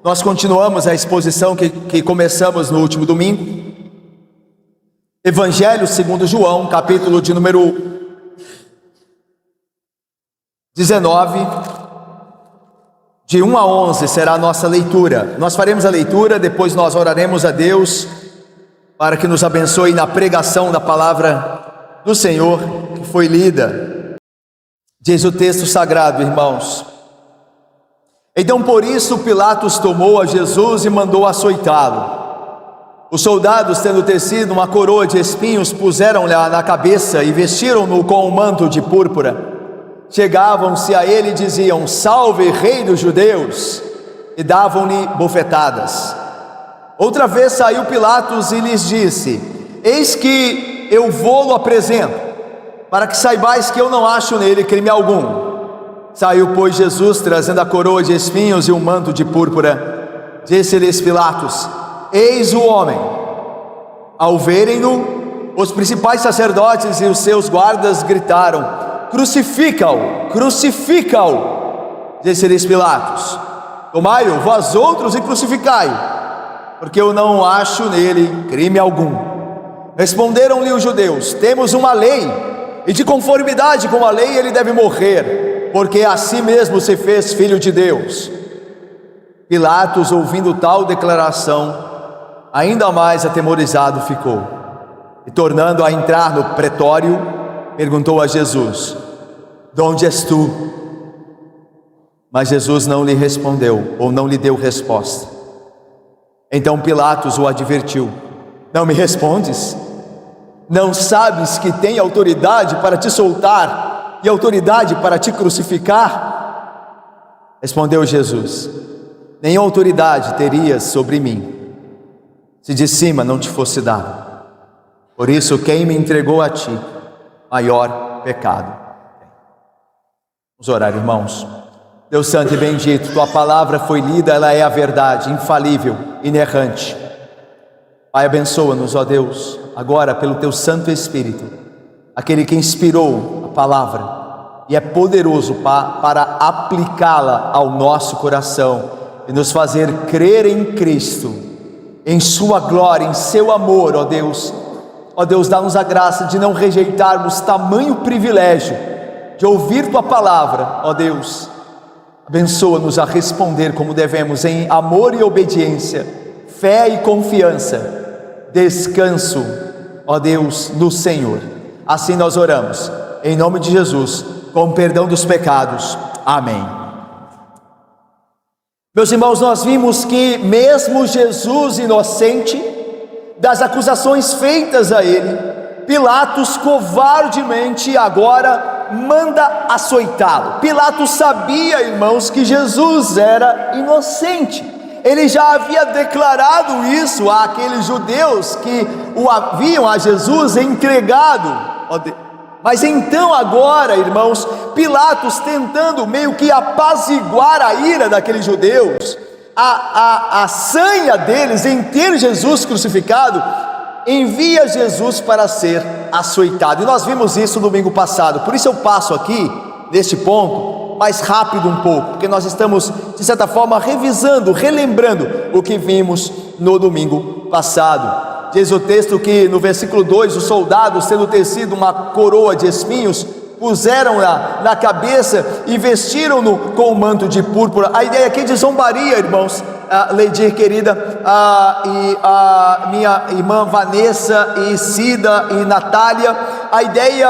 Nós continuamos a exposição que começamos no último domingo. Evangelho segundo João, capítulo de número 19, de 1 a 11 será a nossa leitura. Nós faremos a leitura, depois nós oraremos a Deus para que nos abençoe na pregação da palavra do Senhor que foi lida. Diz o texto sagrado, irmãos: então por isso Pilatos tomou a Jesus e mandou açoitá-lo. Os soldados, tendo tecido uma coroa de espinhos, puseram-lhe na cabeça e vestiram-no com um manto de púrpura. Chegavam-se a ele e diziam: salve, rei dos judeus, e davam-lhe bofetadas. Outra vez saiu Pilatos e lhes disse: eis que eu vou-lo apresento, para que saibais que eu não acho nele crime algum. Saiu, pois, Jesus, trazendo a coroa de espinhos e um manto de púrpura. Disse-lhes Pilatos: eis o homem. Ao verem-no, os principais sacerdotes e os seus guardas gritaram: crucifica-o, crucifica-o. Disse-lhes Pilatos: tomai-o vós outros e crucificai-o, porque eu não acho nele crime algum. Responderam-lhe os judeus: temos uma lei, e de conformidade com a lei ele deve morrer, porque a si mesmo se fez filho de Deus. Pilatos, ouvindo tal declaração, ainda mais atemorizado ficou, e tornando a entrar no pretório, perguntou a Jesus: de onde és tu? Mas Jesus não lhe respondeu, ou não lhe deu resposta. Então Pilatos o advertiu: não me respondes? Não sabes que tenho autoridade para te soltar e autoridade para te crucificar? Respondeu Jesus: nenhuma autoridade terias sobre mim, se de cima não te fosse dado. Por isso, quem me entregou a ti, maior pecado. Vamos orar, irmãos. Deus santo e bendito, tua palavra foi lida, ela é a verdade, infalível, inerrante. Pai, abençoa-nos, ó Deus, agora pelo teu Santo Espírito, aquele que inspirou a palavra e é poderoso para aplicá-la ao nosso coração e nos fazer crer em Cristo, em sua glória, em seu amor, ó Deus. Ó Deus, dá-nos a graça de não rejeitarmos tamanho privilégio de ouvir tua palavra, ó Deus. Abençoa-nos a responder como devemos, em amor e obediência, fé e confiança, descanso, ó Deus, no Senhor. Assim nós oramos, em nome de Jesus, com perdão dos pecados. Amém. Meus irmãos, nós vimos que mesmo Jesus inocente das acusações feitas a ele, Pilatos covardemente agora manda açoitá-lo. Pilatos sabia, irmãos, que Jesus era inocente. Ele já havia declarado isso àqueles judeus que o haviam a Jesus entregado. Mas então agora, irmãos, Pilatos, tentando meio que apaziguar a ira daqueles judeus, a sanha deles em ter Jesus crucificado, envia Jesus para ser açoitado. E nós vimos isso no domingo passado. Por isso eu passo aqui, neste ponto, mais rápido um pouco, porque nós estamos, de certa forma, revisando, relembrando o que vimos no domingo passado. Diz o texto que no versículo 2, os soldados, tendo tecido uma coroa de espinhos, puseram-na na cabeça e vestiram-no com um manto de púrpura. A ideia aqui de zombaria, irmãos, Leidir querida, e a minha irmã Vanessa e Cida e Natália, a ideia,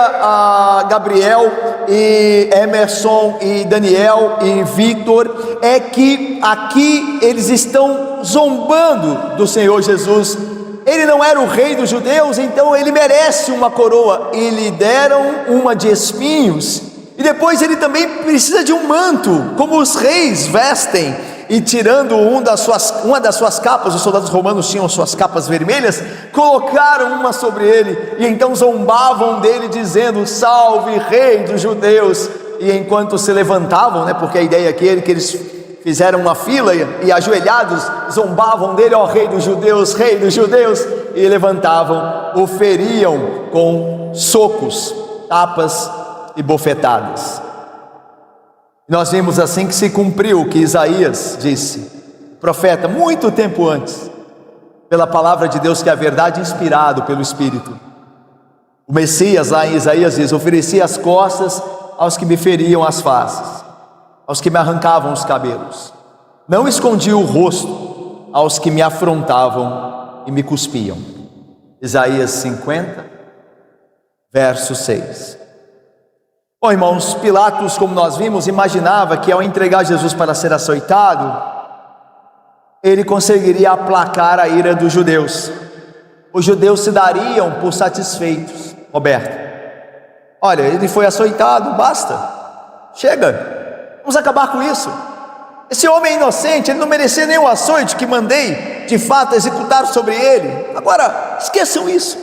Gabriel e Emerson e Daniel e Victor, é que aqui eles estão zombando do Senhor Jesus. Ele não era o rei dos judeus, então ele merece uma coroa, e lhe deram uma de espinhos, e depois ele também precisa de um manto, como os reis vestem. E tirando uma das suas capas, os soldados romanos tinham suas capas vermelhas, colocaram uma sobre ele, e então zombavam dele, dizendo: salve, rei dos judeus. E enquanto se levantavam, porque a ideia aqui é que eles fizeram uma fila e ajoelhados zombavam dele: ó rei dos judeus, e levantavam, o feriam com socos, tapas e bofetadas. Nós vimos assim que se cumpriu o que Isaías disse: profeta, muito tempo antes, pela palavra de Deus, que é a verdade, inspirado pelo Espírito. O Messias, lá em Isaías, diz: oferecia as costas aos que me feriam as faces, aos que me arrancavam os cabelos. Não escondi o rosto aos que me afrontavam e me cuspiam. Isaías 50, verso 6. Bom, irmãos, Pilatos, como nós vimos, imaginava que ao entregar Jesus para ser açoitado, ele conseguiria aplacar a ira dos judeus. Os judeus se dariam por satisfeitos. Roberto, olha, ele foi açoitado, basta, chega, vamos acabar com isso. Esse homem é inocente, ele não merecia nem o açoite que mandei de fato executar sobre ele. Agora, esqueçam isso.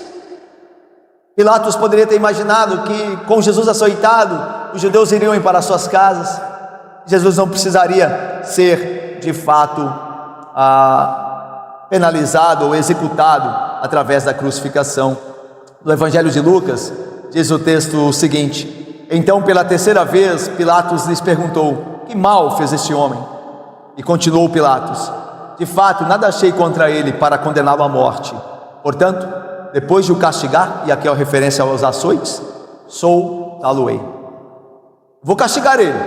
Pilatos poderia ter imaginado que com Jesus açoitado, os judeus iriam ir para suas casas. Jesus não precisaria ser de fato penalizado ou executado através da crucificação. No Evangelho de Lucas, diz o texto o seguinte: então pela terceira vez Pilatos lhes perguntou: que mal fez este homem? E continuou Pilatos: de fato nada achei contra ele para condená-lo à morte. Portanto, depois de o castigar, e aqui é a referência aos açoites, soltá-lo-ei. Vou castigar ele.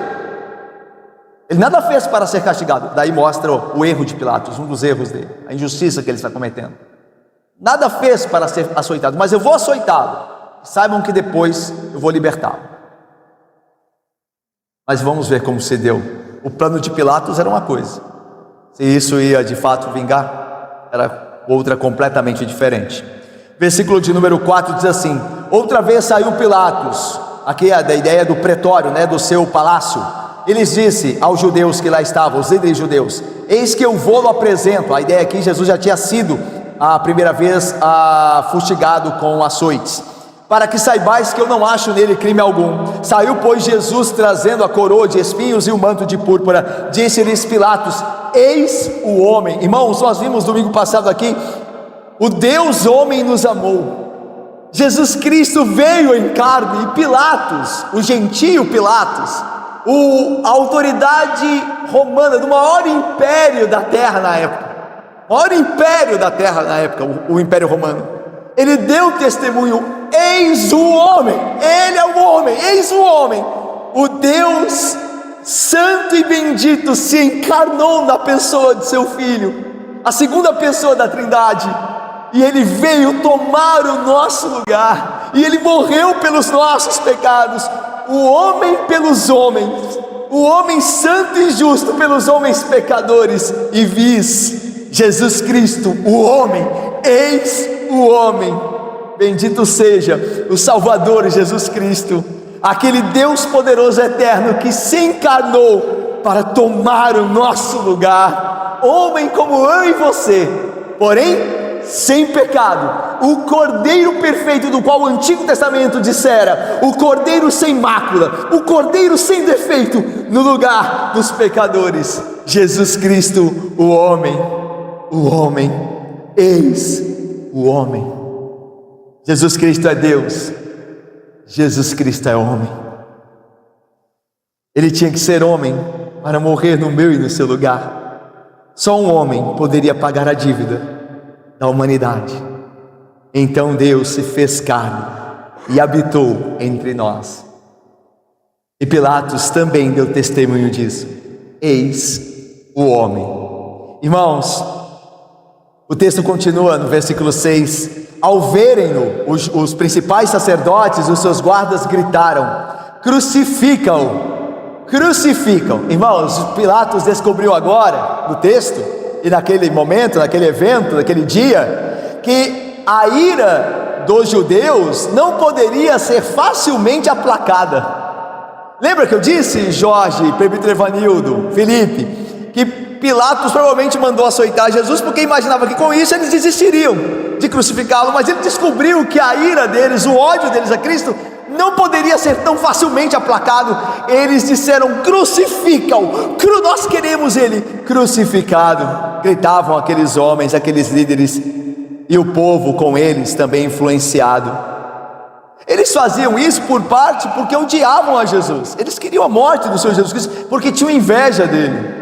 Ele nada fez para ser castigado. Daí mostra o erro de Pilatos, um dos erros dele, a injustiça que ele está cometendo. Nada fez para ser açoitado, mas eu vou açoitá-lo. Saibam que depois eu vou libertá-lo. Mas vamos ver como se deu. O plano de Pilatos era uma coisa, se isso ia de fato vingar, era outra completamente diferente. Versículo de número 4 diz assim: outra vez saiu Pilatos, aqui é da ideia do pretório, do seu palácio. Ele disse aos judeus que lá estavam, os líderes judeus: eis que eu vou-lo apresento. A ideia aqui, Jesus já tinha sido a primeira vez fustigado com açoites, para que saibais que eu não acho nele crime algum. Saiu, pois, Jesus trazendo a coroa de espinhos e o manto de púrpura. Disse-lhes Pilatos: eis o homem. Irmãos, nós vimos domingo passado aqui, o Deus homem nos amou. Jesus Cristo veio em carne, e Pilatos, o gentio Pilatos, a autoridade romana do maior império da terra na época, o Império Romano, ele deu testemunho: eis o homem, ele é o homem, eis o homem. O Deus santo e bendito se encarnou na pessoa de seu Filho, a segunda pessoa da Trindade, e ele veio tomar o nosso lugar, e ele morreu pelos nossos pecados, o homem pelos homens, o homem santo e justo pelos homens pecadores, e vis Jesus Cristo, o homem, eis o homem. Bendito seja o Salvador Jesus Cristo, aquele Deus poderoso eterno que se encarnou para tomar o nosso lugar, homem como eu e você, porém sem pecado, o Cordeiro perfeito do qual o Antigo Testamento dissera: o Cordeiro sem mácula, o Cordeiro sem defeito, no lugar dos pecadores. Jesus Cristo, o homem, eis o homem. Jesus Cristo é Deus, Jesus Cristo é homem. Ele tinha que ser homem para morrer no meu e no seu lugar. Só um homem poderia pagar a dívida da humanidade. Então Deus se fez carne e habitou entre nós. E Pilatos também deu testemunho disso: eis o homem. Irmãos, o texto continua no versículo 6: ao verem-no, os principais sacerdotes e os seus guardas gritaram: crucificam-o, crucificam. Irmãos, Pilatos descobriu agora no texto, e naquele momento, naquele evento, naquele dia, que a ira dos judeus não poderia ser facilmente aplacada. Lembra que eu disse, Jorge, Prebítero Evanildo, Felipe, que Pilatos provavelmente mandou açoitar Jesus porque imaginava que com isso eles desistiriam de crucificá-lo, mas ele descobriu que a ira deles, o ódio deles a Cristo, não poderia ser tão facilmente aplacado. Eles disseram: crucificam, nós queremos ele crucificado. Gritavam aqueles homens, aqueles líderes, e o povo com eles também influenciado. Eles faziam isso porque odiavam a Jesus. Eles queriam a morte do Senhor Jesus Cristo porque tinham inveja dele.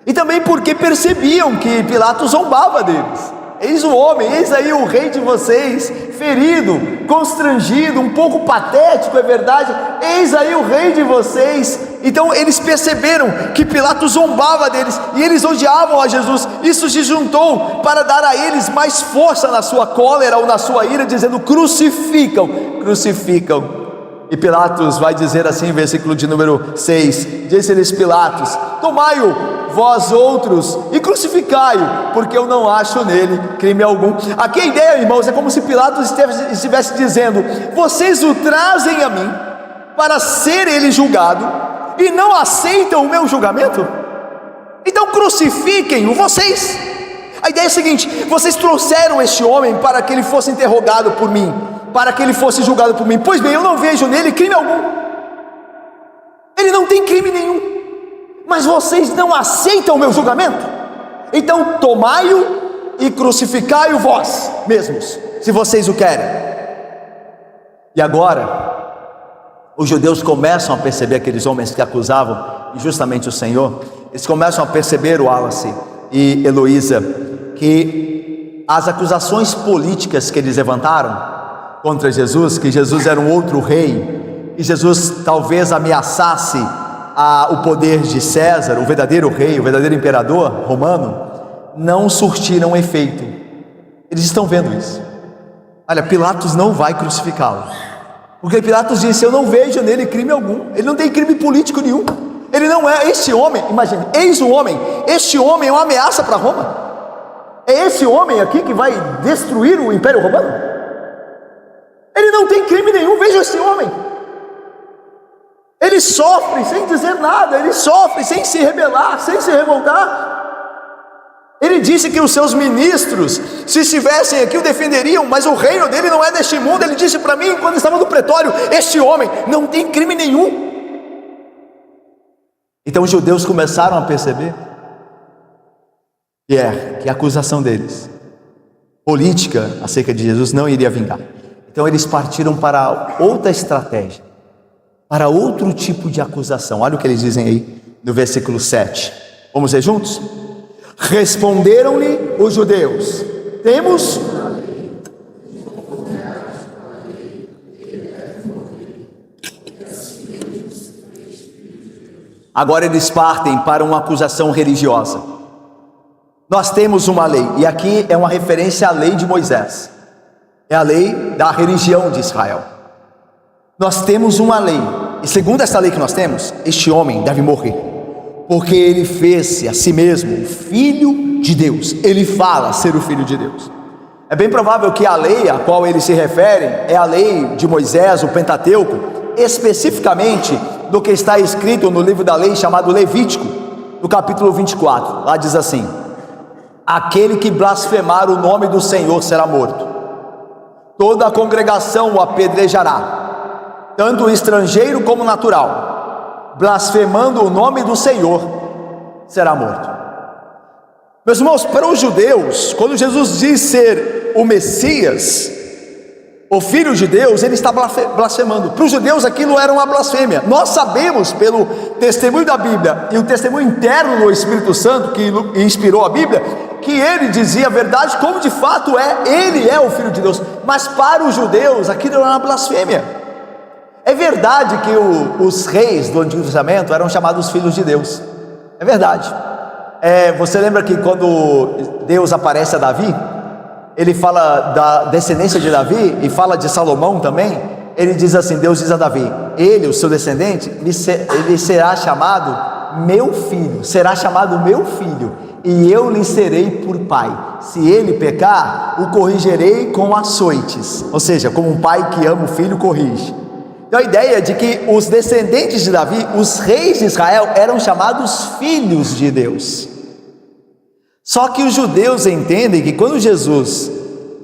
e também porque percebiam que Pilatos zombava deles. Eis o homem, eis aí o rei de vocês, ferido, constrangido, um pouco patético, é verdade, eis aí o rei de vocês. Então eles perceberam que Pilatos zombava deles, e eles odiavam a Jesus. Isso se juntou para dar a eles mais força na sua cólera ou na sua ira, dizendo: crucificam, crucificam. E Pilatos vai dizer assim, versículo de número 6, disse-lhes Pilatos: tomai-o vós outros e crucificai-o, porque eu não acho nele crime algum. Aqui a ideia, irmãos, é como se Pilatos estivesse dizendo: vocês o trazem a mim para ser ele julgado e não aceitam o meu julgamento? Então crucifiquem-o vocês. A ideia é a seguinte: vocês trouxeram este homem para que ele fosse interrogado por mim, para que ele fosse julgado por mim. Pois bem, eu não vejo nele crime algum, ele não tem crime nenhum, mas vocês não aceitam o meu julgamento. Então tomai-o e crucificai-o vós mesmos, se vocês o querem. E agora os judeus começam a perceber, aqueles homens que acusavam injustamente o Senhor, eles começam a perceber, Wallace e Heloísa, que as acusações políticas que eles levantaram contra Jesus, que Jesus era um outro rei, que Jesus talvez ameaçasse o poder de César, o verdadeiro rei, o verdadeiro imperador romano, não surtiram efeito. Eles estão vendo isso. Olha, Pilatos não vai crucificá-lo, porque Pilatos disse: eu não vejo nele crime algum, ele não tem crime político nenhum, ele não é este homem. Imagine, eis o homem, este homem é uma ameaça para Roma, é esse homem aqui que vai destruir o Império Romano. Ele não tem crime nenhum, veja esse homem. Ele sofre sem dizer nada, ele sofre sem se rebelar, sem se revoltar. Ele disse que os seus ministros, se estivessem aqui, o defenderiam, mas o reino dele não é deste mundo. Ele disse para mim, quando estava no pretório: este homem não tem crime nenhum. Então os judeus começaram a perceber que a acusação deles, política acerca de Jesus, não iria vingar. Então eles partiram para outra estratégia, para outro tipo de acusação. Olha o que eles dizem aí no versículo 7. Vamos ler juntos? Responderam-lhe os judeus: temos... Agora eles partem para uma acusação religiosa. Nós temos uma lei, e aqui é uma referência à lei de Moisés, é a lei da religião de Israel. Nós temos uma lei, e segundo essa lei que nós temos, este homem deve morrer, porque ele fez-se a si mesmo filho de Deus. Ele fala ser o filho de Deus. É bem provável que a lei a qual eles se referem é a lei de Moisés, o Pentateuco, especificamente do que está escrito no livro da lei chamado Levítico, no capítulo 24. Lá diz assim: aquele que blasfemar o nome do Senhor será morto, toda a congregação o apedrejará, tanto o estrangeiro como o natural, blasfemando o nome do Senhor será morto. Meus irmãos, para os judeus, quando Jesus diz ser o Messias, o Filho de Deus, ele está blasfemando. Para os judeus aquilo era uma blasfêmia. Nós sabemos pelo testemunho da Bíblia e o testemunho interno do Espírito Santo que inspirou a Bíblia, que ele dizia a verdade como de fato é, ele é o Filho de Deus. Mas para os judeus aquilo era uma blasfêmia. É verdade que os reis do Antigo Testamento eram chamados filhos de Deus, é verdade. Você lembra que quando Deus aparece a Davi, ele fala da descendência de Davi e fala de Salomão também. Ele diz assim, Deus diz a Davi: ele, o seu descendente, ele será chamado meu filho, será chamado meu filho, e eu lhe serei por pai. Se ele pecar, o corrigirei com açoites. Ou seja, como um pai que ama o filho, corrige. Então a ideia de que os descendentes de Davi, os reis de Israel, eram chamados filhos de Deus. Só que os judeus entendem que quando Jesus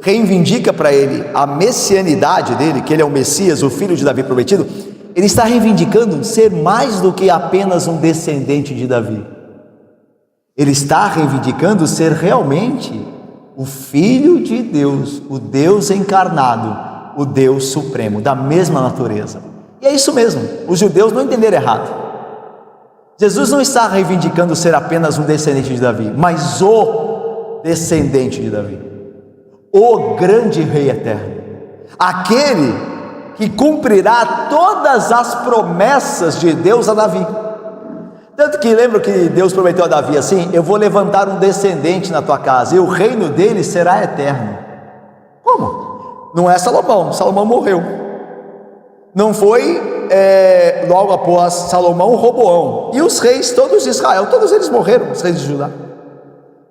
reivindica para ele a messianidade dele, que ele é o Messias, o filho de Davi prometido, ele está reivindicando ser mais do que apenas um descendente de Davi. Ele está reivindicando ser realmente o Filho de Deus, o Deus encarnado, o Deus supremo, da mesma natureza. E é isso mesmo, os judeus não entenderam errado. Jesus não está reivindicando ser apenas um descendente de Davi, mas o descendente de Davi, o grande rei eterno, aquele que cumprirá todas as promessas de Deus a Davi. Tanto que lembra que Deus prometeu a Davi assim: eu vou levantar um descendente na tua casa e o reino dele será eterno. Como? Não é Salomão, Salomão morreu. Não foi logo após Salomão, Roboão. E os reis todos de Israel, todos eles morreram, os reis de Judá.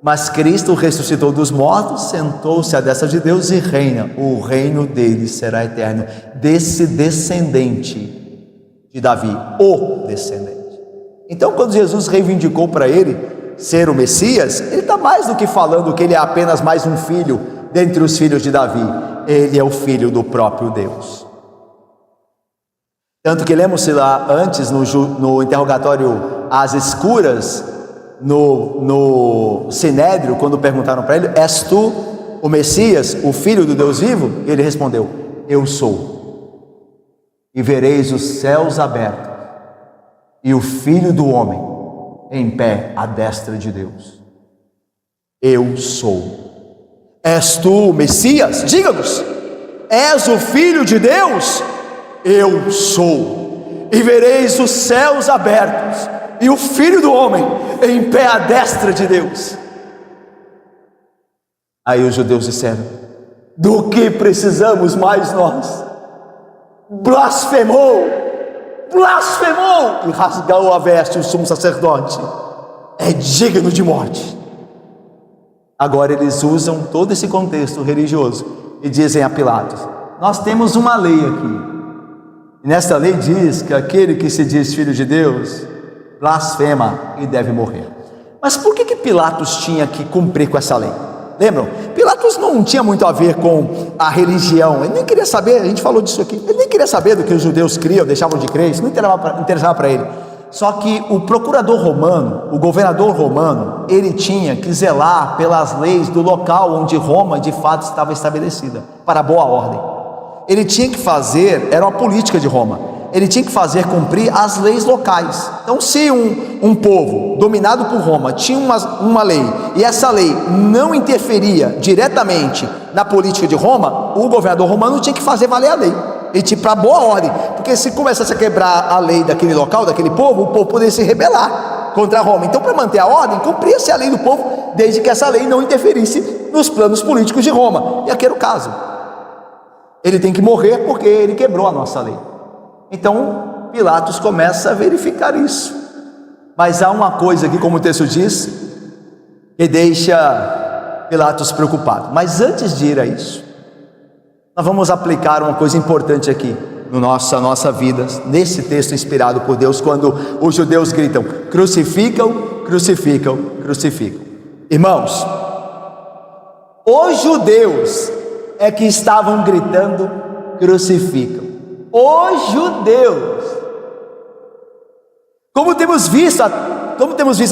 Mas Cristo ressuscitou dos mortos, sentou-se à destra de Deus e reina. O reino dele será eterno, desse descendente de Davi, o descendente. Então, quando Jesus reivindicou para ele ser o Messias, ele está mais do que falando que ele é apenas mais um filho dentre os filhos de Davi. Ele é o filho do próprio Deus. Tanto que lemos lá antes no interrogatório às escuras, no Sinédrio, quando perguntaram para ele: és tu o Messias, o filho do Deus vivo? E ele respondeu: eu sou. E vereis os céus abertos e o Filho do Homem em pé à destra de Deus. Eu sou. És tu o Messias? Diga-nos. És o Filho de Deus? Eu sou. E vereis os céus abertos e o Filho do Homem em pé à destra de Deus. Aí os judeus disseram: do que precisamos mais nós? Blasfemou! Blasfemou! E rasgou a veste o sumo sacerdote. É digno de morte. Agora eles usam todo esse contexto religioso e dizem a Pilatos: nós temos uma lei aqui, e nesta lei diz que aquele que se diz filho de Deus blasfema e deve morrer. Mas por que Pilatos tinha que cumprir com essa lei? Lembram? Pilatos não tinha muito a ver com a religião, ele nem queria saber, a gente falou disso aqui, ele nem queria saber do que os judeus criam, deixavam de crer, isso não interessava para ele. Só que o procurador romano, o governador romano, ele tinha que zelar pelas leis do local onde Roma de fato estava estabelecida, para a boa ordem. Ele tinha que fazer, era uma política de Roma, ele tinha que fazer cumprir as leis locais. Então, se um povo dominado por Roma tinha uma lei, e essa lei não interferia diretamente na política de Roma, o governador romano tinha que fazer valer a lei, e tipo, para boa ordem, porque se começasse a quebrar a lei daquele local, daquele povo, o povo poderia se rebelar contra Roma. Então, para manter a ordem, cumpria-se a lei do povo, desde que essa lei não interferisse nos planos políticos de Roma. E aqui era o caso. Ele tem que morrer porque ele quebrou a nossa lei. Então Pilatos começa a verificar isso. Mas há uma coisa aqui, como o texto diz, que deixa Pilatos preocupado. Mas antes de ir a isso, nós vamos aplicar uma coisa importante aqui na nossa vida, nesse texto inspirado por Deus, quando os judeus gritam: crucificam, crucificam, crucificam. Irmãos, os judeus é que estavam gritando: crucificam. Os judeus. Como temos visto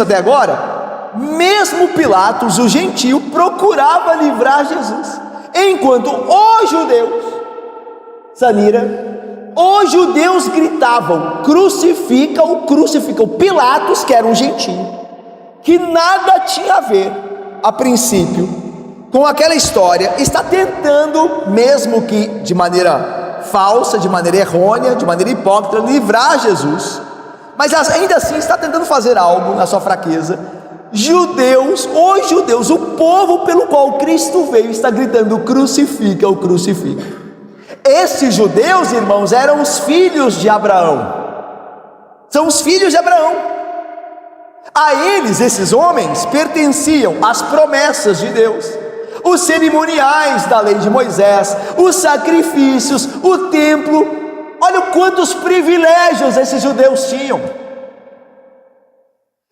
até agora, mesmo Pilatos, o gentio, procurava livrar Jesus, enquanto os judeus, Sanira, os judeus gritavam: crucificam, crucificam. Pilatos, que era um gentio, que nada tinha a ver, a princípio, com aquela história, está tentando, mesmo que de maneira falsa, de maneira errônea, de maneira hipócrita, livrar Jesus, mas ainda assim está tentando fazer algo na sua fraqueza. Os judeus, o povo pelo qual Cristo veio, está gritando: crucifica, crucifica. Esses judeus, irmãos, eram os filhos de Abraão, são os filhos de Abraão. A eles, esses homens, pertenciam as promessas de Deus, os cerimoniais da lei de Moisés, os sacrifícios, o templo. Olha quantos privilégios esses judeus tinham.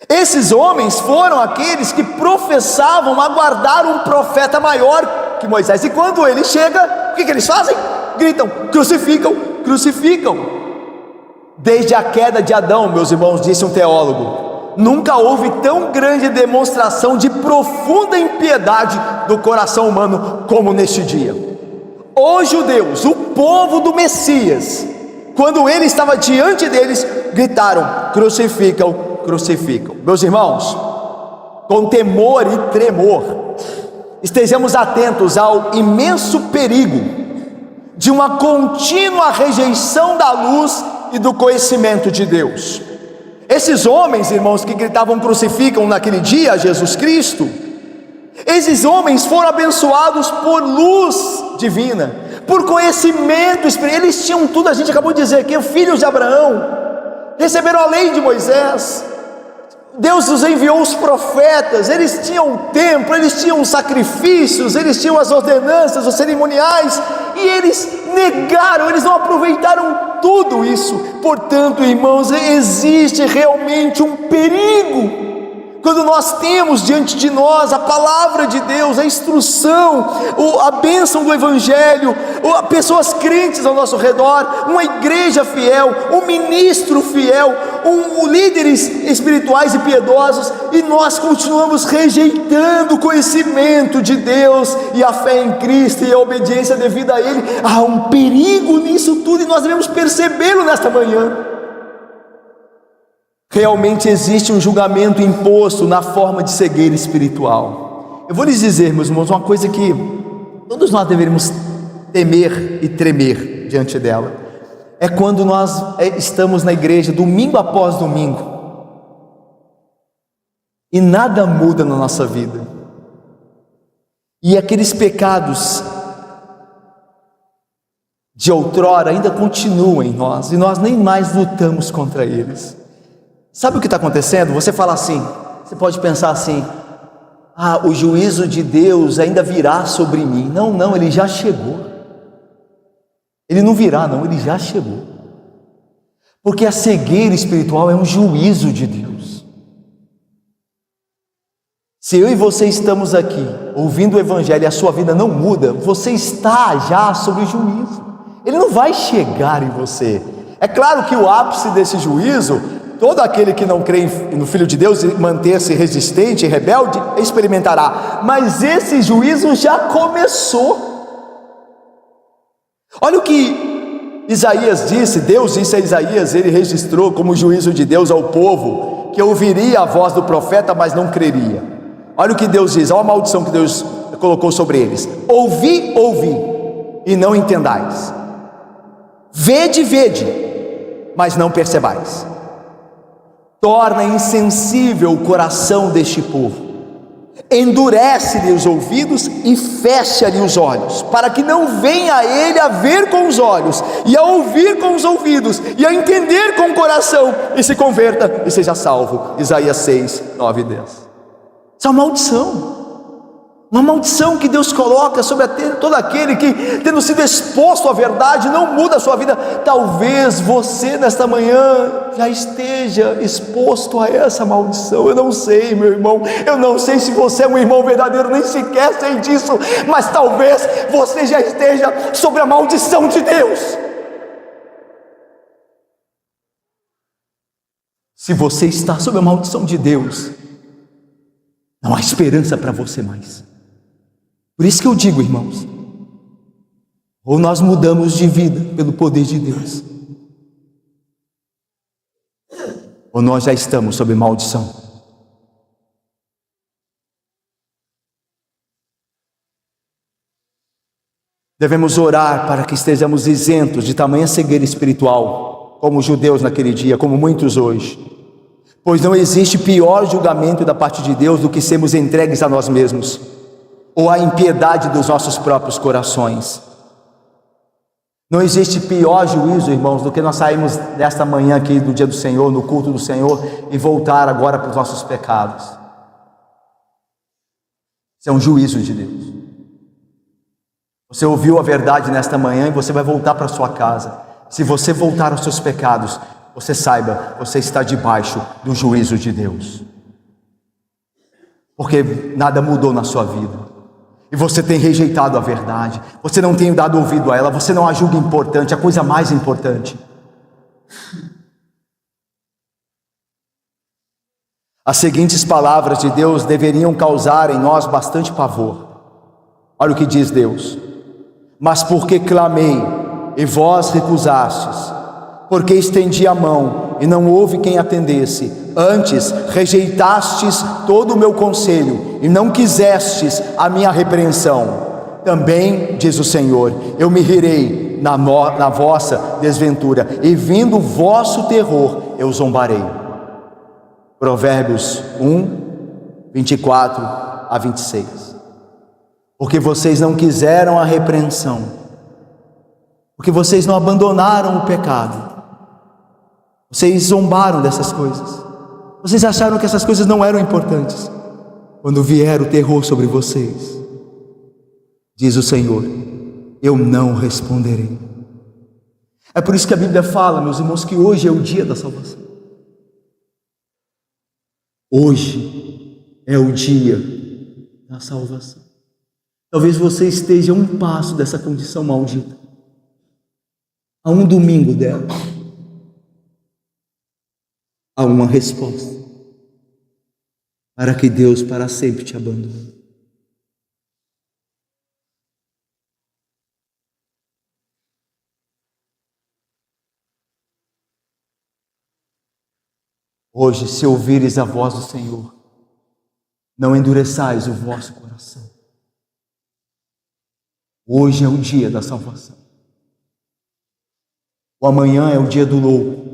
Esses homens foram aqueles que professavam aguardar um profeta maior que Moisés, e quando ele chega, o que eles fazem? Gritam: crucificam, crucificam. Desde a queda de Adão, meus irmãos, disse um teólogo, nunca houve tão grande demonstração de profunda impiedade do coração humano como neste dia. Os judeus, o povo do Messias, quando ele estava diante deles, gritaram: crucificam, crucificam. Meus irmãos, com temor e tremor, estejamos atentos ao imenso perigo de uma contínua rejeição da luz e do conhecimento de Deus. Esses homens, irmãos, que gritavam crucificam naquele dia Jesus Cristo, esses homens foram abençoados por luz divina, por conhecimento espiritual. Eles tinham tudo, a gente acabou de dizer aqui, filhos de Abraão, receberam a lei de Moisés, Deus os enviou os profetas, eles tinham o templo, eles tinham os sacrifícios, eles tinham as ordenanças, os cerimoniais, e eles negaram, eles não aproveitaram tudo isso. Portanto, irmãos, existe realmente um perigo quando nós temos diante de nós a palavra de Deus, a instrução, a bênção do Evangelho, pessoas crentes ao nosso redor, uma igreja fiel, um ministro fiel, líderes espirituais e piedosos, e nós continuamos rejeitando o conhecimento de Deus e a fé em Cristo e a obediência devida a Ele. Há um perigo nisso tudo e nós devemos percebê-lo nesta manhã. Realmente existe um julgamento imposto na forma de cegueira espiritual. Eu vou lhes dizer, meus irmãos, uma coisa que todos nós deveríamos temer e tremer diante dela. É quando nós estamos na igreja domingo após domingo e nada muda na nossa vida, e aqueles pecados de outrora ainda continuam em nós, e nós nem mais lutamos contra eles. Sabe o que está acontecendo? Você fala assim, você pode pensar assim: o juízo de Deus ainda virá sobre mim. Não, ele já chegou. Ele não virá, não, ele já chegou. Porque a cegueira espiritual é um juízo de Deus. Se eu e você estamos aqui ouvindo o Evangelho e a sua vida não muda, você está já sob juízo. Ele não vai chegar em você. É claro que o ápice desse juízo, todo aquele que não crê no Filho de Deus e manter-se resistente e rebelde, experimentará. Mas esse juízo já começou. Olha o que Isaías disse, Deus disse a Isaías, ele registrou como juízo de Deus ao povo, que ouviria a voz do profeta, mas não creria. Olha o que Deus diz, olha a maldição que Deus colocou sobre eles: ouvi, e não entendais, vede, mas não percebais. Torna insensível o coração deste povo, endurece-lhe os ouvidos e fecha-lhe os olhos, para que não venha a ele a ver com os olhos, e a ouvir com os ouvidos, e a entender com o coração, e se converta e seja salvo. Isaías 6, 9 e 10. Isso é uma maldição que Deus coloca sobre todo aquele que, tendo sido exposto à verdade, não muda a sua vida. Talvez você nesta manhã já esteja exposto a essa maldição. Eu não sei, meu irmão, eu não sei se você é um irmão verdadeiro, nem sequer sei disso, mas talvez você já esteja sobre a maldição de Deus. Se você está sob a maldição de Deus, não há esperança para você mais. Por isso que eu digo, irmãos, ou nós mudamos de vida pelo poder de Deus, ou nós já estamos sob maldição. Devemos orar para que estejamos isentos de tamanha cegueira espiritual, como os judeus naquele dia, como muitos hoje. Pois não existe pior julgamento da parte de Deus do que sermos entregues a nós mesmos, ou a impiedade dos nossos próprios corações. Não existe pior juízo, irmãos, do que nós sairmos desta manhã aqui do dia do Senhor, no culto do Senhor, e voltar agora para os nossos pecados. Isso é um juízo de Deus. Você ouviu a verdade nesta manhã e você vai voltar para a sua casa. Se você voltar aos seus pecados, você saiba, você está debaixo do juízo de Deus, porque nada mudou na sua vida. E você tem rejeitado a verdade, você não tem dado ouvido a ela, você não a julga importante, a coisa mais importante. As seguintes palavras de Deus deveriam causar em nós bastante pavor. Olha o que diz Deus: mas porque clamei e vós recusastes, porque estendi a mão e não houve quem atendesse. Antes rejeitastes todo o meu conselho e não quisestes a minha repreensão. Também, diz o Senhor, eu me rirei na vossa desventura, e vindo o vosso terror, eu zombarei. Provérbios 1, 24 a 26. Porque vocês não quiseram a repreensão, porque vocês não abandonaram o pecado, vocês zombaram dessas coisas, vocês acharam que essas coisas não eram importantes. Quando vier o terror sobre vocês, diz o Senhor, eu não responderei. É por isso que a Bíblia fala, meus irmãos, que hoje é o dia da salvação. Hoje é o dia da salvação. Talvez você esteja a um passo dessa condição maldita, a um domingo dela. Há uma resposta para que Deus para sempre te abandone. Hoje, se ouvires a voz do Senhor, não endureçais o vosso coração. Hoje é o dia da salvação. O amanhã é o dia do louco.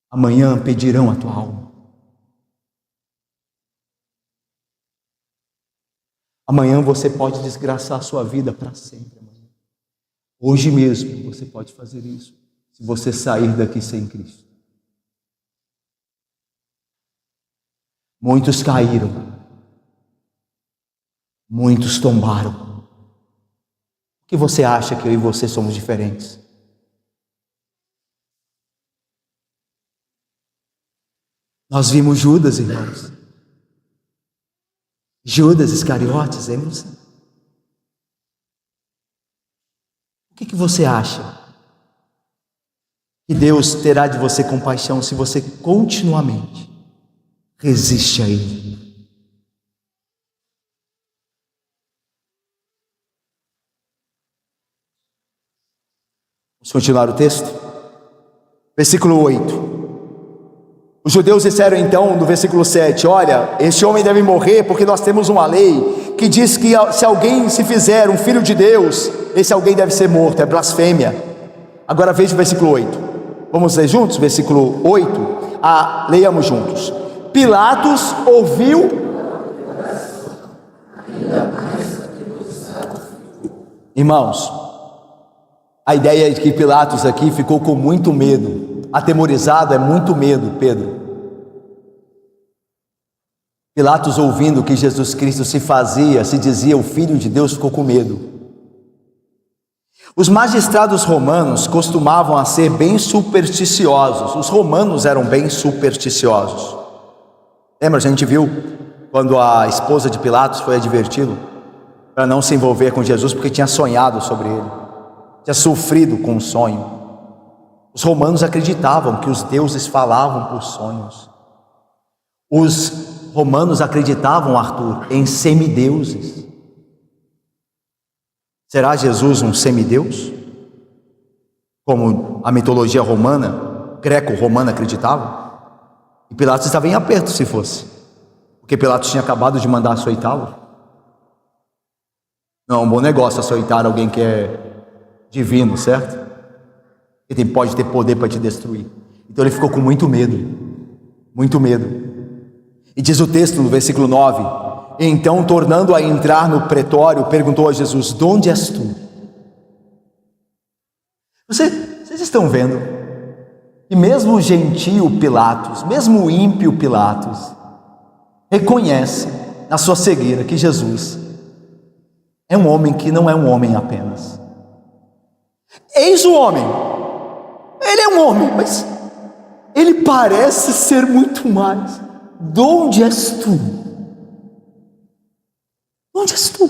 Amanhã pedirão a tua alma. Amanhã você pode desgraçar a sua vida para sempre. Hoje mesmo você pode fazer isso, se você sair daqui sem Cristo. Muitos caíram, muitos tombaram. Por que você acha que eu e você somos diferentes? Nós vimos Judas, irmãos. Judas Iscariotes, lembram-se? O que você acha que Deus terá de você compaixão se você continuamente resiste a Ele? Vamos continuar o texto? Versículo 8. Os judeus disseram então, no versículo 7, olha, este homem deve morrer porque nós temos uma lei que diz que se alguém se fizer um filho de Deus, esse alguém deve ser morto, é blasfêmia. Agora veja o versículo 8. Vamos ler juntos? Versículo 8. Leiamos juntos. Pilatos ouviu. Irmãos, a ideia é de que Pilatos aqui ficou com muito medo. Atemorizado é muito medo, Pedro. Pilatos, ouvindo que Jesus Cristo se dizia o Filho de Deus, ficou com medo. Os magistrados romanos costumavam a ser bem supersticiosos. Os romanos eram bem supersticiosos. Lembra, a gente viu quando a esposa de Pilatos foi adverti-lo para não se envolver com Jesus porque tinha sonhado sobre ele, tinha sofrido com um sonho. Os romanos acreditavam que os deuses falavam por sonhos. Os romanos acreditavam, Arthur, em semideuses. Será Jesus um semideus? Como a mitologia romana, greco-romana acreditava? E Pilatos estava em aperto se fosse, porque Pilatos tinha acabado de mandar açoitá-lo. Não é um bom negócio açoitar alguém que é divino, certo? Ele pode ter poder para te destruir. Então ele ficou com muito medo, muito medo. E diz o texto no versículo 9: então, tornando a entrar no pretório, perguntou a Jesus: de onde és tu? Vocês estão vendo? E mesmo o gentio Pilatos, mesmo o ímpio Pilatos, reconhece na sua cegueira que Jesus é um homem que não é um homem apenas. Eis o homem. Ele é um homem, mas ele parece ser muito mais. De onde és tu? Onde és tu?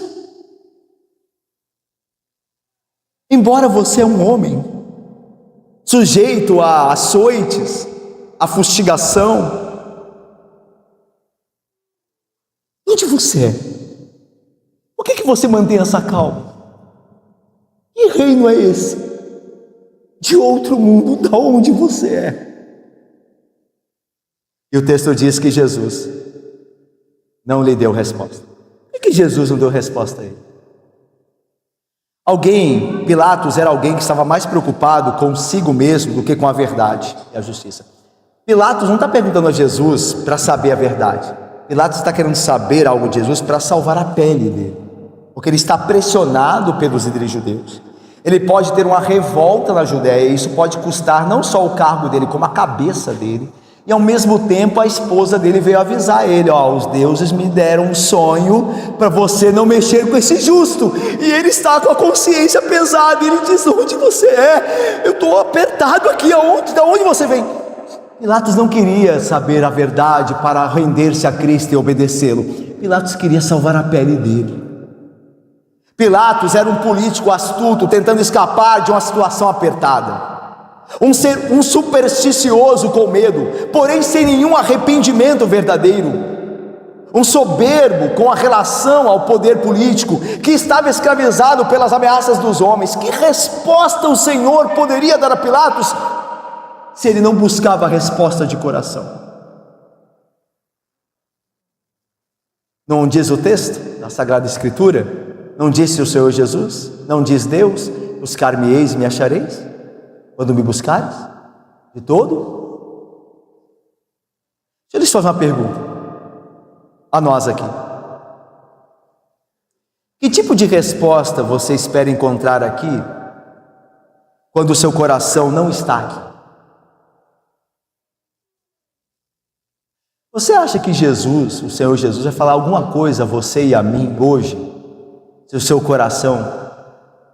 Embora você é um homem, sujeito a açoites, a fustigação, onde você é? Por que você mantém essa calma? Que reino é esse? de outro mundo, da onde você é? E o texto diz que Jesus não lhe deu resposta. Por que Jesus não deu resposta a ele? Pilatos era alguém que estava mais preocupado consigo mesmo do que com a verdade e a justiça. Pilatos não está perguntando a Jesus para saber a verdade. Pilatos está querendo saber algo de Jesus para salvar a pele dele, porque ele está pressionado pelos líderes judeus. Ele pode ter uma revolta na Judéia, e isso pode custar não só o cargo dele, como a cabeça dele. E ao mesmo tempo a esposa dele veio avisar ele: os deuses me deram um sonho para você não mexer com esse justo. E ele está com a consciência pesada, e ele diz: onde você é? Eu estou apertado aqui, da onde você vem? Pilatos não queria saber a verdade para render-se a Cristo e obedecê-lo. Pilatos queria salvar a pele dele. Pilatos era um político astuto, tentando escapar de uma situação apertada. Um supersticioso com medo, porém sem nenhum arrependimento verdadeiro. Um soberbo com a relação ao poder político, que estava escravizado pelas ameaças dos homens. Que resposta o Senhor poderia dar a Pilatos, se ele não buscava a resposta de coração? Não diz o texto da Sagrada Escritura? Não disse o Senhor Jesus? Não diz Deus: buscar-me-eis e me achareis, quando me buscares de todo? Deixa eu lhes fazer uma pergunta a nós aqui. Que tipo de resposta você espera encontrar aqui, quando o seu coração não está aqui? Você acha que Jesus, o Senhor Jesus, vai falar alguma coisa a você e a mim hoje, se o seu coração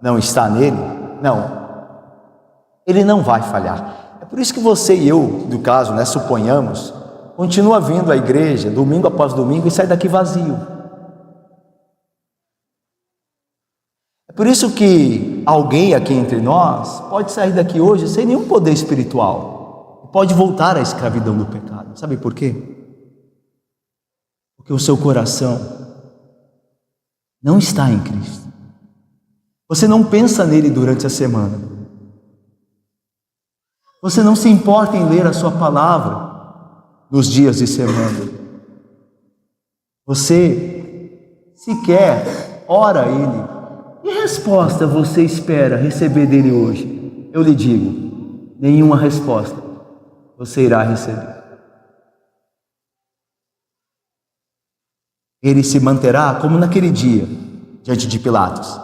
não está nele? Não. Ele não vai falhar. É por isso que você e eu, no caso, suponhamos, continua vindo à igreja domingo após domingo e sai daqui vazio. É por isso que alguém aqui entre nós pode sair daqui hoje sem nenhum poder espiritual, pode voltar à escravidão do pecado. Sabe por quê? Porque o seu coração não está em Cristo. Você não pensa nele durante a semana. Você não se importa em ler a sua palavra nos dias de semana. Você sequer ora a ele. Que resposta você espera receber dele hoje? Eu lhe digo: nenhuma resposta você irá receber. Ele se manterá como naquele dia, diante de Pilatos,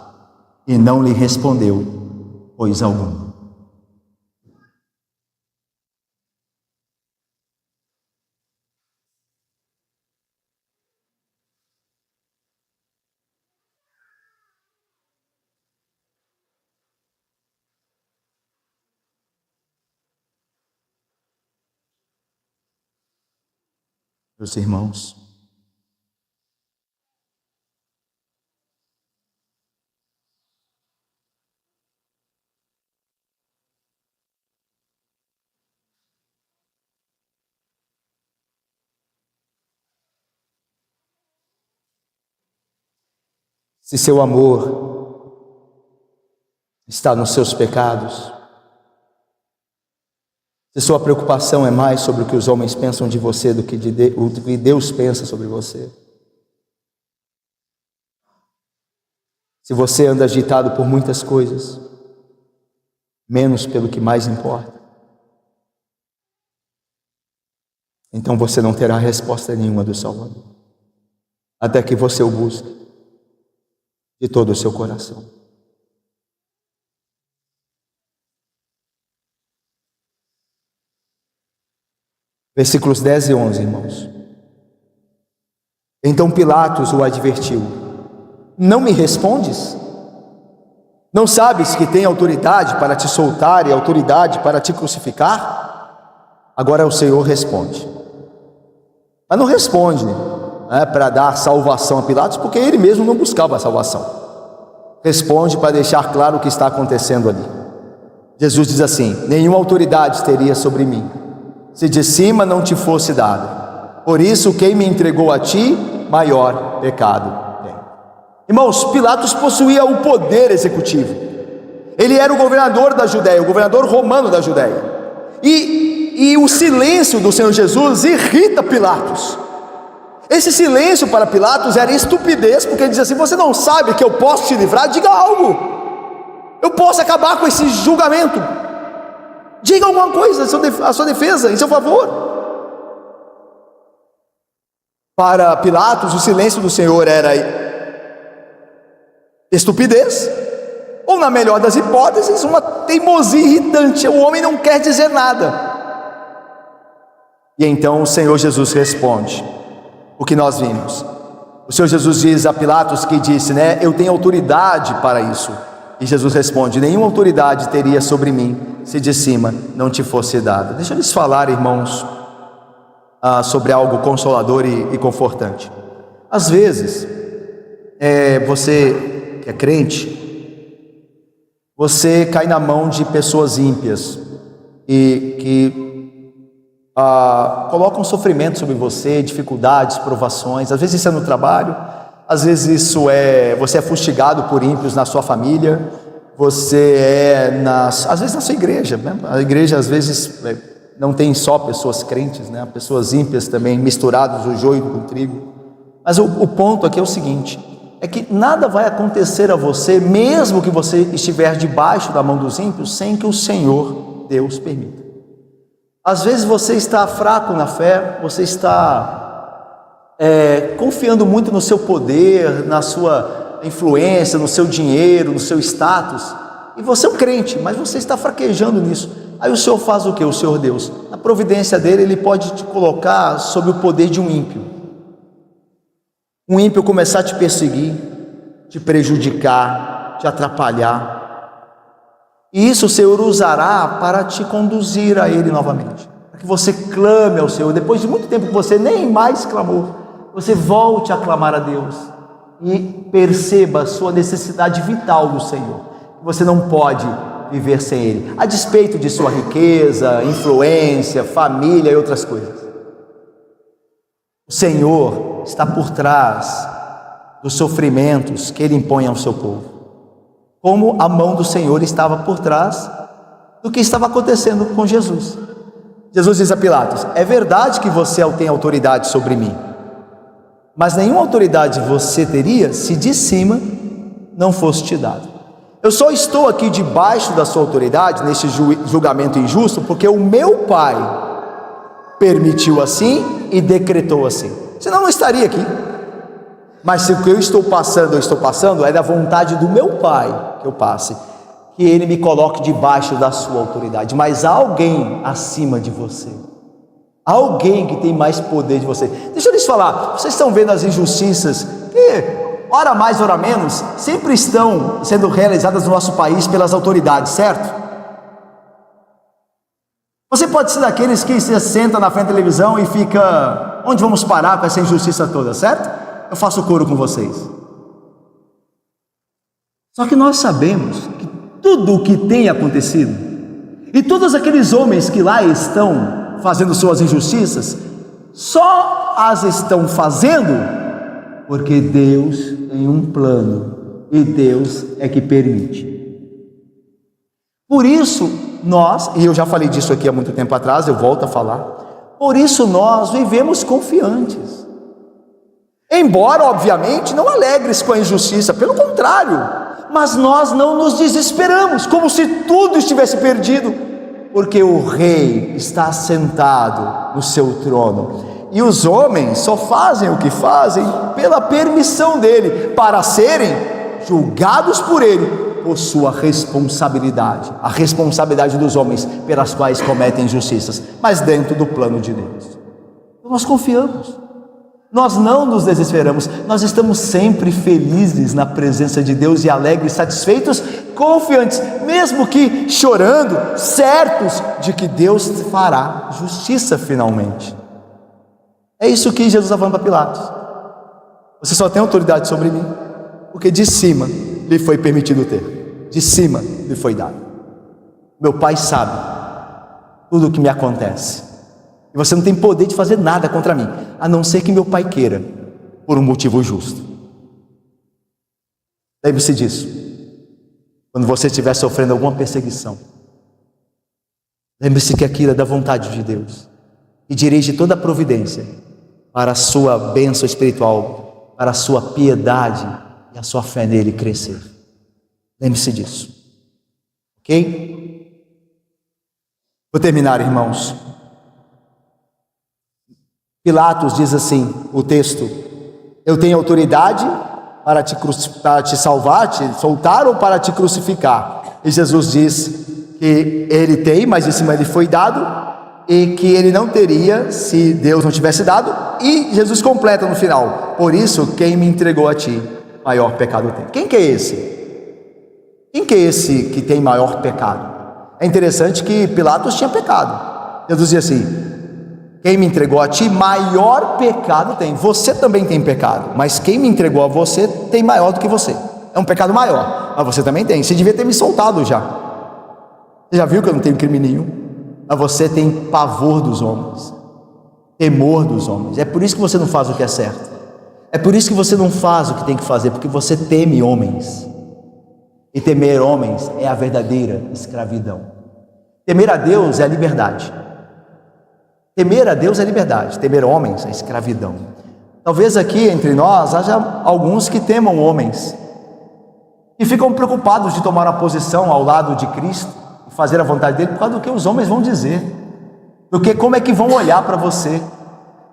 e não lhe respondeu coisa alguma. Meus irmãos, se seu amor está nos seus pecados, se sua preocupação é mais sobre o que os homens pensam de você do que o que Deus pensa sobre você, se você anda agitado por muitas coisas, menos pelo que mais importa, então você não terá resposta nenhuma do Salvador, até que você o busque de todo o seu coração. Versículos 10 e 11, irmãos. Então Pilatos o advertiu: não me respondes? Não sabes que tem autoridade para te soltar e autoridade para te crucificar? Agora o Senhor responde. Mas não responde para dar salvação a Pilatos, porque ele mesmo não buscava a salvação. Responde para deixar claro o que está acontecendo ali. Jesus diz assim: nenhuma autoridade teria sobre mim, se de cima não te fosse dada. Por isso, quem me entregou a ti, maior pecado tem. Irmãos, Pilatos possuía o poder executivo. Ele era o governador da Judéia, o governador romano da Judéia. E o silêncio do Senhor Jesus irrita Pilatos. Esse silêncio para Pilatos era estupidez, porque ele diz assim: você não sabe que eu posso te livrar? Diga algo, eu posso acabar com esse julgamento, diga alguma coisa a sua defesa, em seu favor. Para Pilatos, o silêncio do Senhor era estupidez, ou na melhor das hipóteses, uma teimosia irritante. O homem não quer dizer nada. E então o Senhor Jesus responde o que nós vimos. O Senhor Jesus diz a Pilatos, que disse, né: eu tenho autoridade para isso. E Jesus responde: nenhuma autoridade teria sobre mim se de cima não te fosse dada. Deixa eu lhes falar, irmãos, sobre algo consolador e confortante. Às vezes, você que é crente, você cai na mão de pessoas ímpias e que colocam sofrimento sobre você, dificuldades, provações. Às vezes isso é no trabalho, às vezes isso você é fustigado por ímpios na sua família, às vezes na sua igreja, né? A igreja às vezes não tem só pessoas crentes, né? Pessoas ímpias também, misturados o joio com o trigo. Mas o ponto aqui é o seguinte: é que nada vai acontecer a você, mesmo que você estiver debaixo da mão dos ímpios, sem que o Senhor Deus permita. Às vezes você está fraco na fé, você está confiando muito no seu poder, na sua influência, no seu dinheiro, no seu status, e você é um crente, mas você está fraquejando nisso. Aí o Senhor faz o que? O Senhor Deus, na providência dele, ele pode te colocar sob o poder de um ímpio. Um ímpio começar a te perseguir, te prejudicar, te atrapalhar. E isso o Senhor usará para te conduzir a Ele novamente, para que você clame ao Senhor. Depois de muito tempo que você nem mais clamou, você volte a clamar a Deus e perceba a sua necessidade vital do Senhor. Você não pode viver sem Ele, a despeito de sua riqueza, influência, família e outras coisas. O Senhor está por trás dos sofrimentos que Ele impõe ao seu povo, como a mão do Senhor estava por trás do que estava acontecendo com Jesus. Jesus diz a Pilatos: é verdade que você tem autoridade sobre mim, mas nenhuma autoridade você teria se de cima não fosse te dado. Eu só estou aqui debaixo da sua autoridade neste julgamento injusto porque o meu Pai permitiu assim e decretou assim, senão eu não estaria aqui. Mas se o que eu estou passando, é da vontade do meu Pai que eu passe, que Ele me coloque debaixo da sua autoridade. Mas há alguém acima de você, há alguém que tem mais poder de você. Deixa eu lhes falar, vocês estão vendo as injustiças que, ora mais, ora menos, sempre estão sendo realizadas no nosso país pelas autoridades, certo? Você pode ser daqueles que se senta na frente da televisão e fica: onde vamos parar com essa injustiça toda, certo? Eu faço coro com vocês. Só que nós sabemos que tudo o que tem acontecido, e todos aqueles homens que lá estão fazendo suas injustiças, só as estão fazendo porque Deus tem um plano, e Deus é que permite. Por isso nós, e eu já falei disso aqui há muito tempo atrás, eu volto a falar, por isso nós vivemos confiantes. Embora, obviamente, não alegres com a injustiça, pelo contrário, mas nós não nos desesperamos, como se tudo estivesse perdido, porque o Rei está assentado no seu trono, e os homens só fazem o que fazem pela permissão dele, para serem julgados por ele, por sua responsabilidade, a responsabilidade dos homens pelas quais cometem injustiças, mas dentro do plano de Deus. Nós confiamos. Nós não nos desesperamos, nós estamos sempre felizes na presença de Deus e alegres, satisfeitos, confiantes, mesmo que chorando, certos de que Deus fará justiça finalmente. É isso que Jesus está falando para Pilatos: você só tem autoridade sobre mim porque de cima lhe foi permitido ter, de cima lhe foi dado. Meu Pai sabe tudo o que me acontece, e você não tem poder de fazer nada contra mim, a não ser que meu Pai queira, por um motivo justo. Lembre-se disso. quando você estiver sofrendo alguma perseguição, lembre-se que aquilo é da vontade de Deus, e dirige toda a providência para a sua bênção espiritual, para a sua piedade e a sua fé nele crescer. Lembre-se disso, ok? Vou terminar, irmãos. Pilatos diz assim, o texto: eu tenho autoridade para te salvar, te soltar ou para te crucificar? E Jesus diz que ele tem, mas de cima ele foi dado, e que ele não teria se Deus não tivesse dado. E Jesus completa no final: por isso quem me entregou a ti, maior pecado tem. Quem que é esse? Quem que é esse que tem maior pecado? É interessante que Pilatos tinha pecado. Jesus dizia assim: quem me entregou a ti, maior pecado tem. Você também tem pecado, mas quem me entregou a você tem maior do que você. É um pecado maior, mas você também tem. Você devia ter me soltado já. Você já viu que eu não tenho crime nenhum? Mas você tem pavor dos homens, temor dos homens. É por isso que você não faz o que é certo. É por isso que você não faz o que tem que fazer, porque você teme homens. E temer homens é a verdadeira escravidão. Temer a Deus é a liberdade. Temer a Deus é liberdade, temer homens é escravidão. Talvez aqui entre nós haja alguns que temam homens, e ficam preocupados de tomar uma posição ao lado de Cristo, e fazer a vontade dele, por causa do que os homens vão dizer, do que como é que vão olhar para você,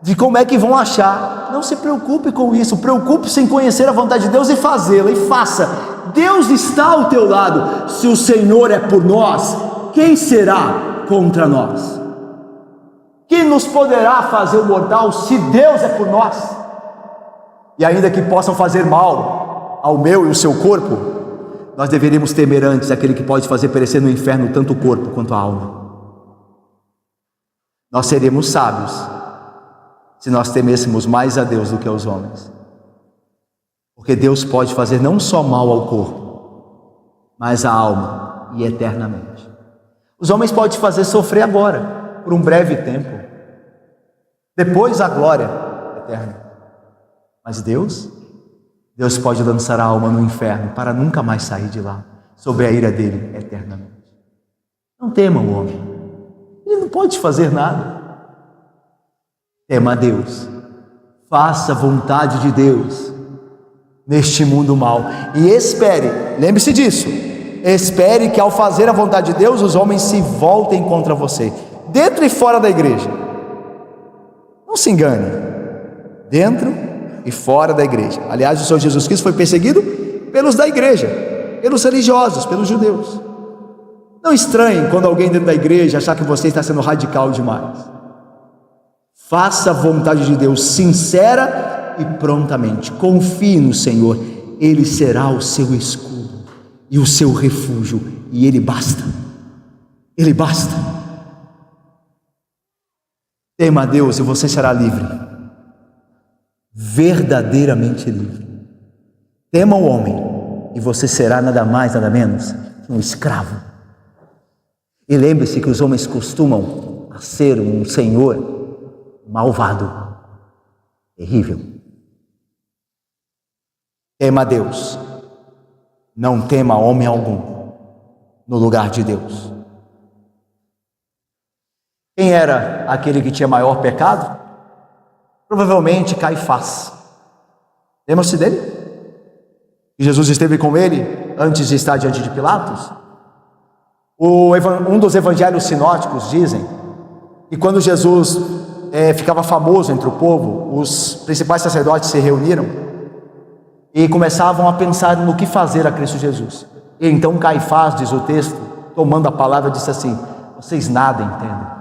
de como é que vão achar. Não se preocupe com isso, preocupe-se em conhecer a vontade de Deus e fazê-la, e faça. Deus está ao teu lado. Se o Senhor é por nós, quem será contra nós? Quem nos poderá fazer o mortal se Deus é por nós? E ainda que possam fazer mal ao meu e o seu corpo, nós deveríamos temer antes aquele que pode fazer perecer no inferno tanto o corpo quanto a alma. Nós seremos sábios se nós temêssemos mais a Deus do que aos homens, porque Deus pode fazer não só mal ao corpo, mas à alma e eternamente. Os homens podem te fazer sofrer agora, por um breve tempo, depois a glória eterna. Mas Deus pode lançar a alma no inferno para nunca mais sair de lá, sob a ira dele eternamente. Não tema o homem, ele não pode fazer nada. Tema a Deus, faça a vontade de Deus neste mundo mau, e espere, lembre-se disso, espere que ao fazer a vontade de Deus, os homens se voltem contra você, dentro e fora da igreja. Não se engane, dentro e fora da igreja. Aliás, o Senhor Jesus Cristo foi perseguido pelos da igreja, pelos religiosos, pelos judeus. Não estranhe quando alguém dentro da igreja achar que você está sendo radical demais. Faça a vontade de Deus sincera e prontamente. Confie no Senhor, Ele será o seu escudo e o seu refúgio, e Ele basta. Ele basta. Tema a Deus e você será livre, verdadeiramente livre. Tema o homem e você será nada mais, nada menos que um escravo. E lembre-se que os homens costumam ser um senhor malvado, terrível. Tema a Deus, não tema homem algum no lugar de Deus. Quem era aquele que tinha maior pecado? Provavelmente Caifás. Lembra-se dele? E Jesus esteve com ele antes de estar diante de Pilatos? Um dos evangelhos sinóticos dizem que quando Jesus ficava famoso entre o povo, os principais sacerdotes se reuniram e começavam a pensar no que fazer a Cristo Jesus. E então Caifás, diz o texto, tomando a palavra, disse assim: vocês nada entendem.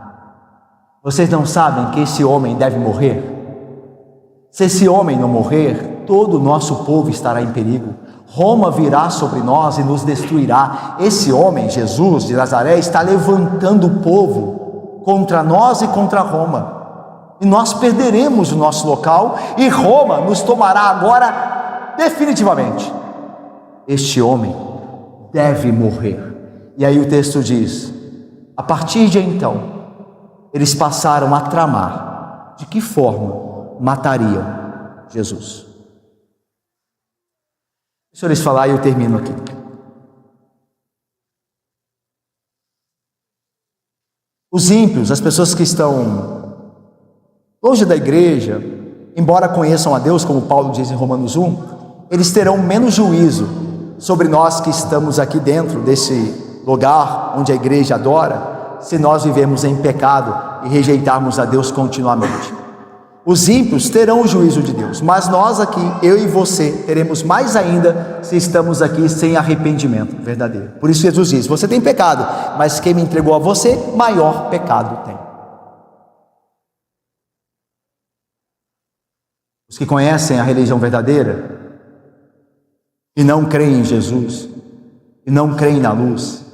Vocês não sabem que esse homem deve morrer? Se esse homem não morrer, todo o nosso povo estará em perigo. Roma virá sobre nós e nos destruirá. Esse homem, Jesus de Nazaré, está levantando o povo contra nós e contra Roma. E nós perderemos o nosso local e Roma nos tomará agora definitivamente. Este homem deve morrer. E aí o texto diz: a partir de então, eles passaram a tramar de que forma matariam Jesus. Deixa eu lhes falar e eu termino aqui. Os ímpios, as pessoas que estão longe da igreja, embora conheçam a Deus, como Paulo diz em Romanos 1, eles terão menos juízo sobre nós que estamos aqui dentro desse lugar onde a igreja adora, se nós vivemos em pecado e rejeitarmos a Deus continuamente. Os ímpios terão o juízo de Deus, mas nós aqui, eu e você, teremos mais ainda se estamos aqui sem arrependimento verdadeiro. Por isso Jesus diz: você tem pecado, mas quem me entregou a você, maior pecado tem. Os que conhecem a religião verdadeira e não creem em Jesus, e não creem na luz,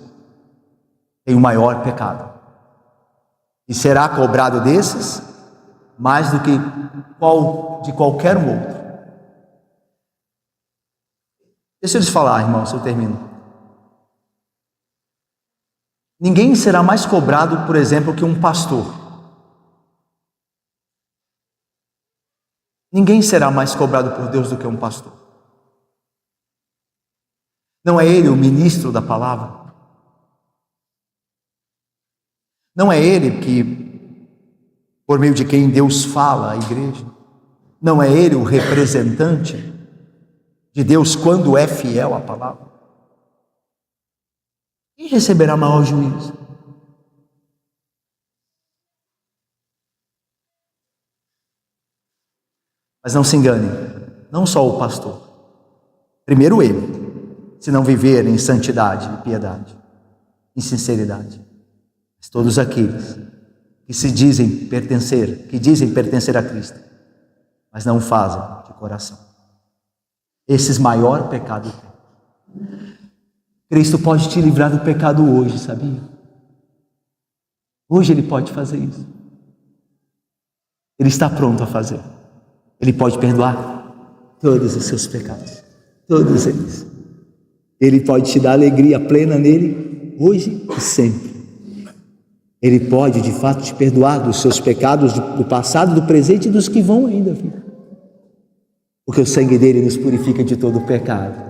têm o maior pecado, e será cobrado desses mais do que de qualquer outro. Deixa eu lhes falar, irmãos, eu termino. Ninguém será mais cobrado, por exemplo, que um pastor. Ninguém será mais cobrado por Deus do que um pastor. Não é ele o ministro da palavra? Não é ele que, por meio de quem Deus fala à igreja? Não é ele o representante de Deus quando é fiel à palavra? Quem receberá maior juízo? Mas não se engane, não só o pastor. Primeiro ele, se não viver em santidade e piedade, em sinceridade. Mas todos aqueles que dizem pertencer a Cristo, mas não fazem de coração, esses maior pecado têm. Cristo pode te livrar do pecado hoje, sabia? Hoje Ele pode fazer isso. Ele está pronto a fazer. Ele pode perdoar todos os seus pecados, todos eles. Ele pode te dar alegria plena nele, hoje e sempre. Ele pode, de fato, te perdoar dos seus pecados do passado, do presente e dos que vão ainda vir. Porque o sangue dele nos purifica de todo o pecado.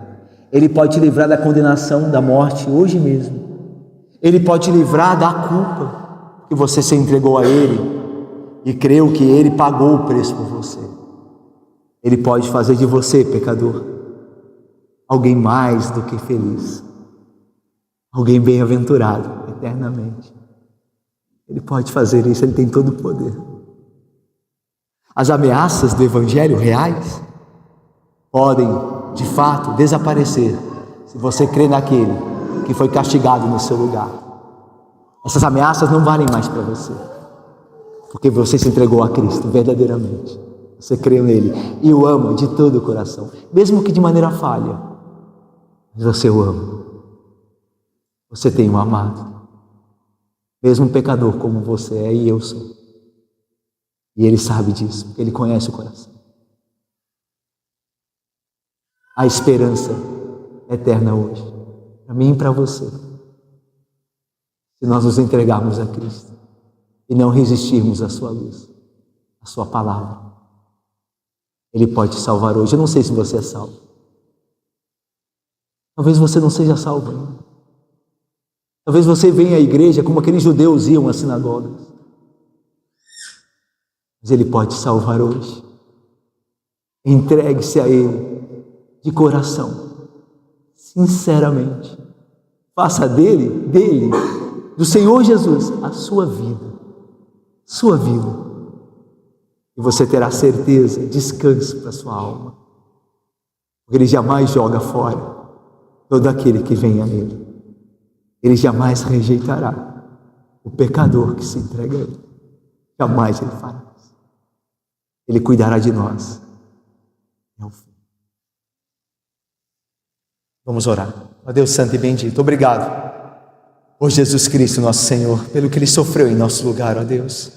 Ele pode te livrar da condenação, da morte, hoje mesmo. Ele pode te livrar da culpa, que você se entregou a ele e creu que ele pagou o preço por você. Ele pode fazer de você, pecador, alguém mais do que feliz, alguém bem-aventurado eternamente. Ele pode fazer isso, ele tem todo o poder. As ameaças do evangelho reais podem, de fato, desaparecer se você crê naquele que foi castigado no seu lugar. Essas ameaças não valem mais para você, porque você se entregou a Cristo verdadeiramente. Você creu nele e o ama de todo o coração, mesmo que de maneira falha, mas você o ama. Você tem um amado, mesmo um pecador como você é e eu sou. E ele sabe disso, porque ele conhece o coração. A esperança eterna hoje, para mim e para você, se nós nos entregarmos a Cristo e não resistirmos à sua luz, à sua palavra. Ele pode te salvar hoje. Eu não sei se você é salvo. Talvez você não seja salvo ainda. Talvez você venha à igreja como aqueles judeus iam às sinagogas. Mas Ele pode te salvar hoje. Entregue-se a Ele de coração, sinceramente. Faça dele, do Senhor Jesus, a sua vida. Sua vida. E você terá certeza, descanso para a sua alma. Porque Ele jamais joga fora todo aquele que venha nele. Ele jamais rejeitará o pecador que se entrega a Ele. Jamais Ele fará isso. Ele cuidará de nós. É o fim. Vamos orar. Ó Deus Santo e bendito, obrigado por Jesus Cristo, nosso Senhor, pelo que Ele sofreu em nosso lugar, ó Deus.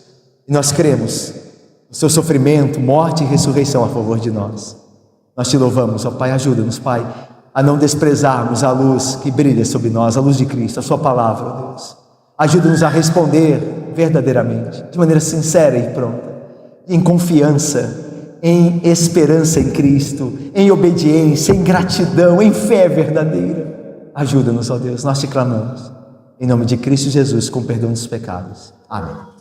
E nós cremos o seu sofrimento, morte e ressurreição a favor de nós. Nós te louvamos, ó Pai, ajuda-nos, Pai, a não desprezarmos a luz que brilha sobre nós, a luz de Cristo, a sua palavra, ó Deus. Ajuda-nos a responder verdadeiramente, de maneira sincera e pronta, em confiança, em esperança em Cristo, em obediência, em gratidão, em fé verdadeira. Ajuda-nos, ó Deus, nós te clamamos, Em nome de Cristo Jesus, com perdão dos pecados. Amém.